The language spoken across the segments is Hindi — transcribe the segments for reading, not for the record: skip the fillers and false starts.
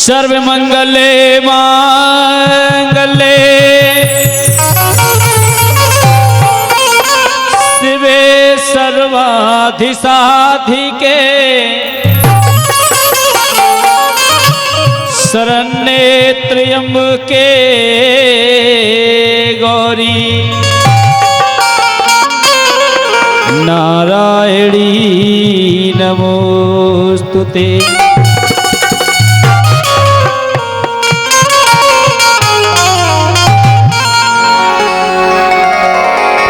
सर्वमंगले मांगले शिवे सर्वाधिसाधिके शरण्ये त्र्यंबके गौरी नारायणी नमोस्तुते।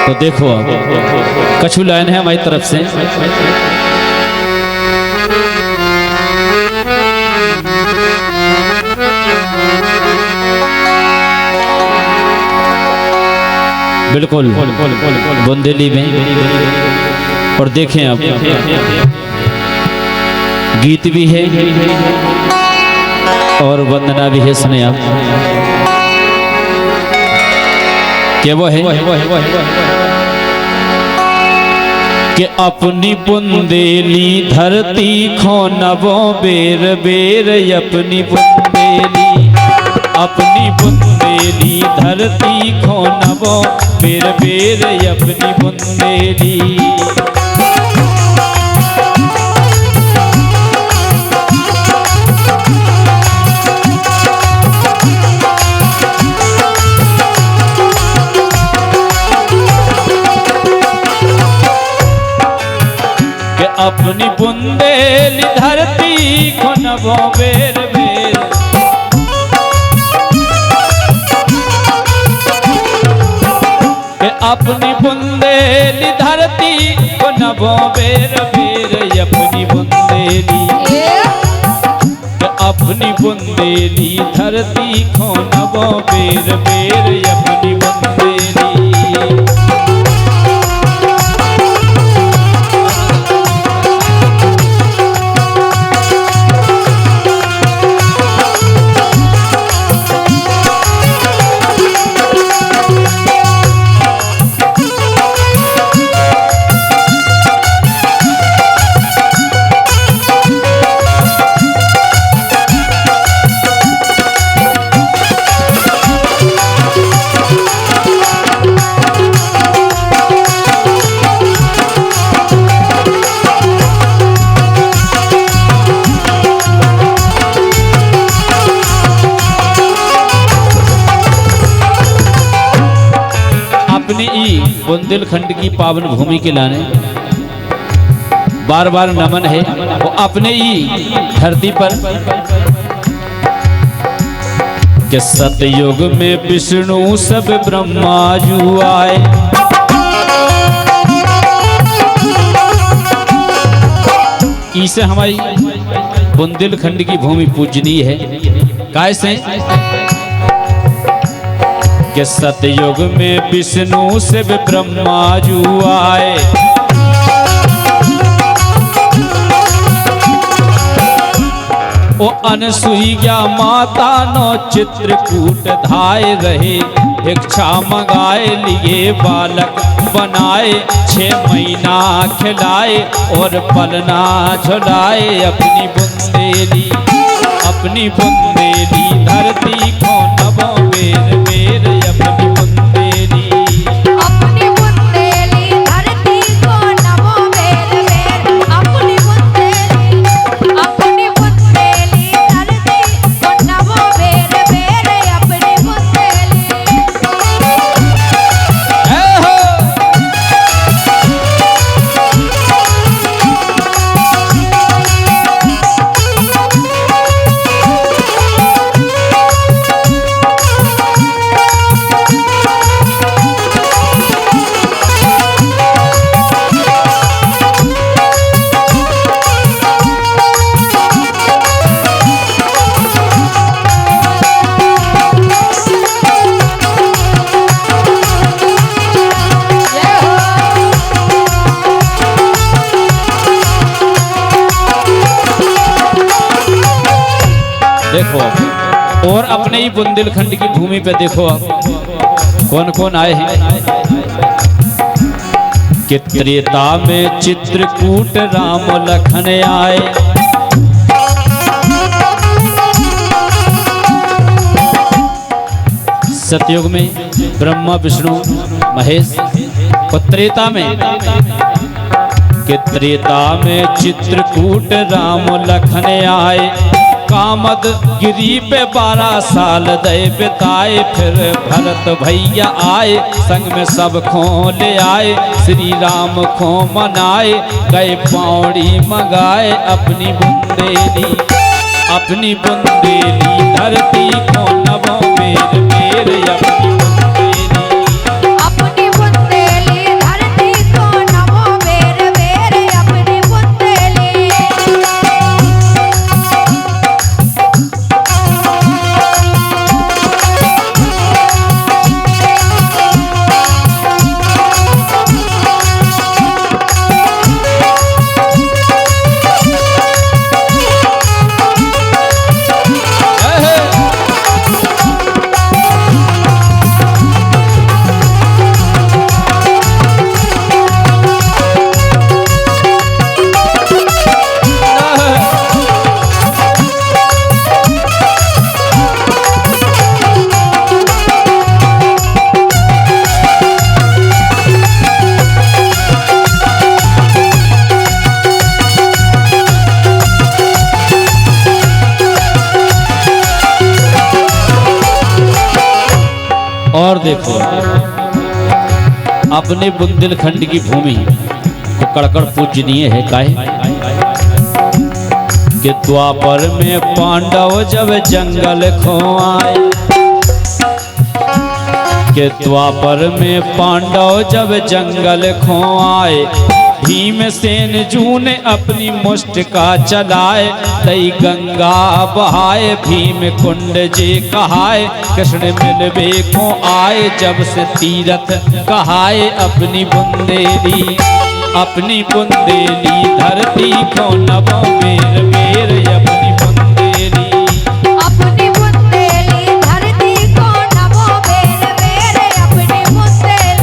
तो देखो कछु लाइन है हमारी तरफ से। बिल्कुल बुंदेली में। और देखें आप गीत भी है और वंदना भी है। सुने आप क्या वो है कि अपनी बुंदेली धरती खो नवो बेर बेर अपनी बुंदेली धरती खो नवो बेर बेर अपनी बुंदेली। अपनी बुंदेली धरती को नभो बेर बेर अपनी बुंदेली धरती को नभो बेर बेर अपनी बुंदेली धरती को नभो बेर बेर अपनी बुंदेली। अपनी बुंदेलखंड की पावन भूमि के लाने बार बार नमन है। वो अपने ही धरती पर के सतयुग में विष्णु सब ब्रह्मा जू आए। इसे हमारी बुंदेलखंड की भूमि पूजनीय है। कैसे कि सतयुग में विष्णु से ब्रह्मा जू आए। ओ अनसुईया माता नो चित्रकूट धाए रहे। भिक्षा मंगाए लिए बालक बनाए 6 महीना खिलाए और पलना झुलाए। अपनी बुंदेली धरती को नभो बेर बेर अपनी बुंदेली धरती को नभो बेर बेर अपनी बुंदेली धरती को नभो बेर बेर अपनी बुंदेली। देखो और अपने ही बुंदेलखंड की भूमि पे देखो आप कौन कौन आए हैं। कि त्रेता में चित्रकूट राम लखन आए। सतयुग में ब्रह्मा विष्णु महेश और त्रेता में कि त्रेता में चित्रकूट राम लखन आए, कामद गिरी पे 12 साल दे बिताए। फिर भरत भैया आए, संग में सब खो ले आए, श्री राम खो मनाए। गए पौड़ी मंगाए अपनी बुंदेली, अपनी बुंदेली धरती को नवों मेर मेर अपनी अपनी बुंदेली धरती को नमो बेर बेर अपनी बुंदेली। और देखो अपने बुंदेलखंड की भूमि को कड़कड़ पूजनीय है काहे कि द्वापर में पांडव जब जंगल खो आए, कि द्वापर में पांडव जब जंगल खो आए। भीमसेन जू ने अपनी मुष्ट का चलाए, तई गंगा बहाए भीम कुंड जे कहाए। कृष्ण मिलवे को आए जब से तीरथ कहाए, अपनी बुंदेली, अपनी बुंदेली धरती को नवों मेर मेर अपनी बुंदेली। अपनी बुंदेली धरती को नमो बेर बेर अपनी बुंदेली।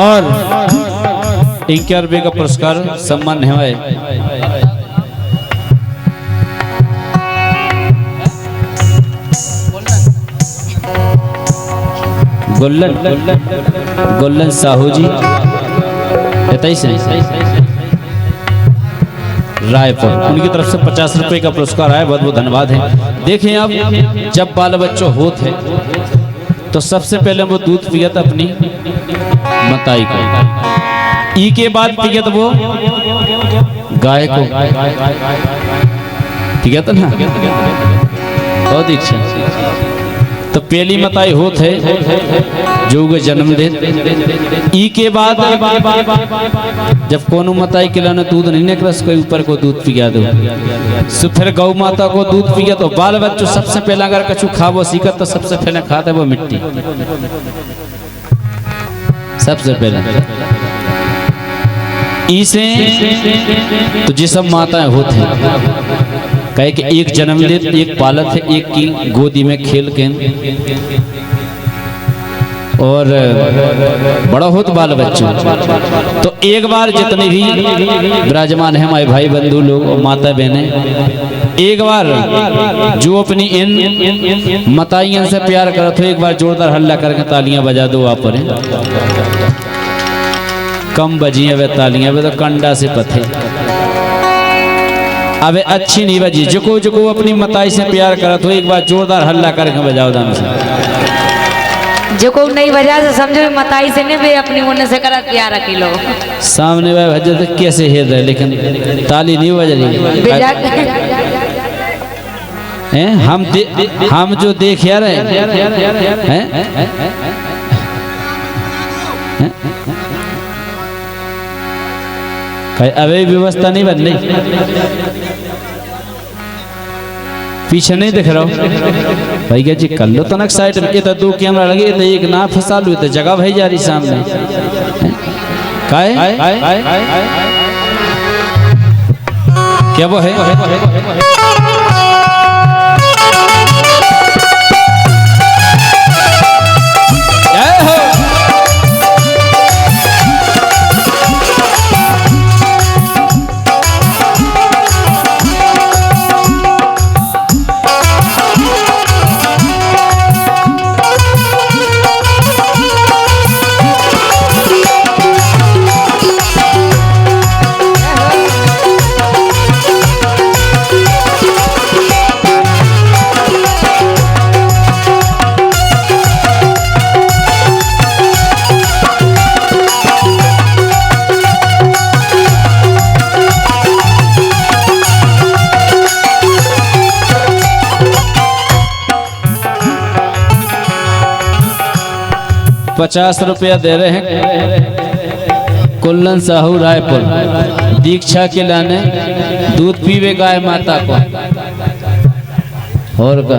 और 51 रुपये का पुरस्कार सम्मान है। गोल्लन गोल्लन साहू जी रायपुर, उनकी तरफ से 50 रुपए का पुरस्कार आया, बहुत बहुत धन्यवाद है। देखें आप जब बाल बच्चों होते हैं तो सबसे पहले वो दूध पियत अपनी मताई को, ई के बाद पियत वो गाय को, पियत ना बहुत इच्छा। तो पहली मताई होत है जो उगे जन्म दे, ई के बाद जब कोनो मताई खिलाना दूध नहीं निकला उसके ऊपर को दूध पिया दो, सो फिर गौ माता को दूध पिया। तो बाल बच्चों सबसे पहला अगर कछु खावो सीखत तो सबसे पहले खाता है वो मिट्टी, सबसे पहले इसे तो ये सब माताएं होते हैं कहे कि एक जन्म ले एक पालत है, एक की गोदी में खेल के और बड़ा हो तो बाल बच्चों। तो एक बार जितने भी विराजमान है हमारे भाई बंधु लोग और माता बहनें, एक बार जो अपनी इन मताइयों से प्यार करते हो एक बार जोरदार हल्ला करके तालियां बजा दो। आप पर कम बजियां वे तालियां वे तो कंडा से पथे, अबे अच्छी नहीं बजी। जुको जुको अपनी मताई से प्यार करत हो एक बार जोरदार हल्ला करके बजाओ दाम से। जो को नई वजह से समझो मताई से ने भी अपनी मुन्ने से करा 11 किलो सामने भाई भजन तो कैसे हेर रहे लेकिन ताली नहीं बज रही बेजा हैं हम जो देख यार हैं अभी व्यवस्था नहीं बन रही पीछे नहीं दिख रहा हूँ भाई क्या जी कर लो तनक साइड में ये तो 2 कैमरा लगे तो एक ना फंसा लो तो जगह भाई जा रही सामने काय क्या वो है जय हो 50 रुपया दे रहे हैं कुल्लन साहू रायपुर दीक्षा के लाने दूध पीवे गाय माता को और का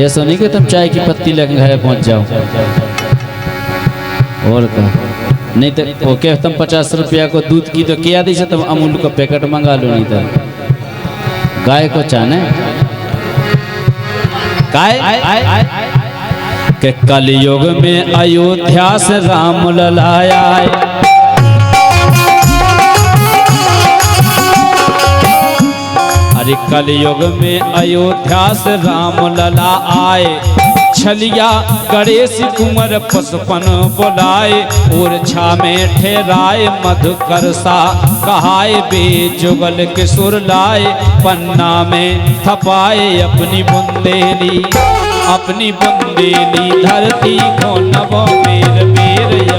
ऐसा नहीं कि तुम चाय की पत्ती लेकर घर पहुंच जाओ और का नहीं तो वो क्या तुम 50 रुपया को दूध की तो क्या दी तुम अमूल का पैकेट मंगा लो नहीं तो गाय को चाने गाय के कलयुग में अयोध्या से राम ललाया अरे कलयुग में अयोध्या से राम लला आए छलिया गणेश कुंवर पसपन बोलाए और छा में ठहराए मधुकर सा कहाए बेजुगल के सुर लाए पन्ना में थपाए अपनी बुंदेली धरती को नवो बेर बेर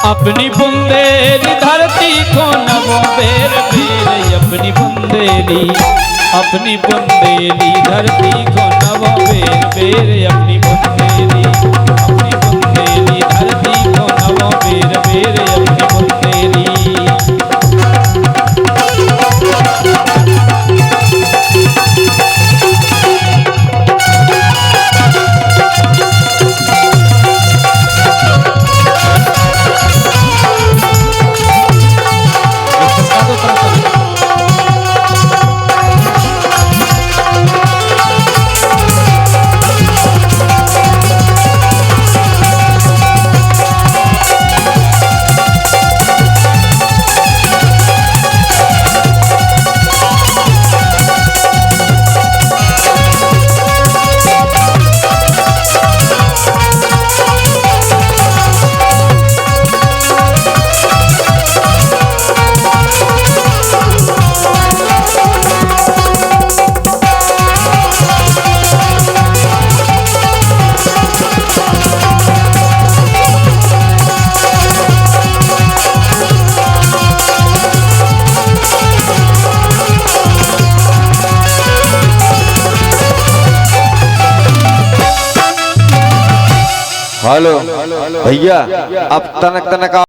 अपनी बुंदेली अपनी बुंदेली धरती को नवो बेर में अपनी बुंदेली धरती को नवो बेर बेर अपनी बुंदेली धरती को नवो बेर बेर अपनी बुंदेली धरती को नवो बेर बेर अपनी बुंदेली हेलो भैया अब तनक तनक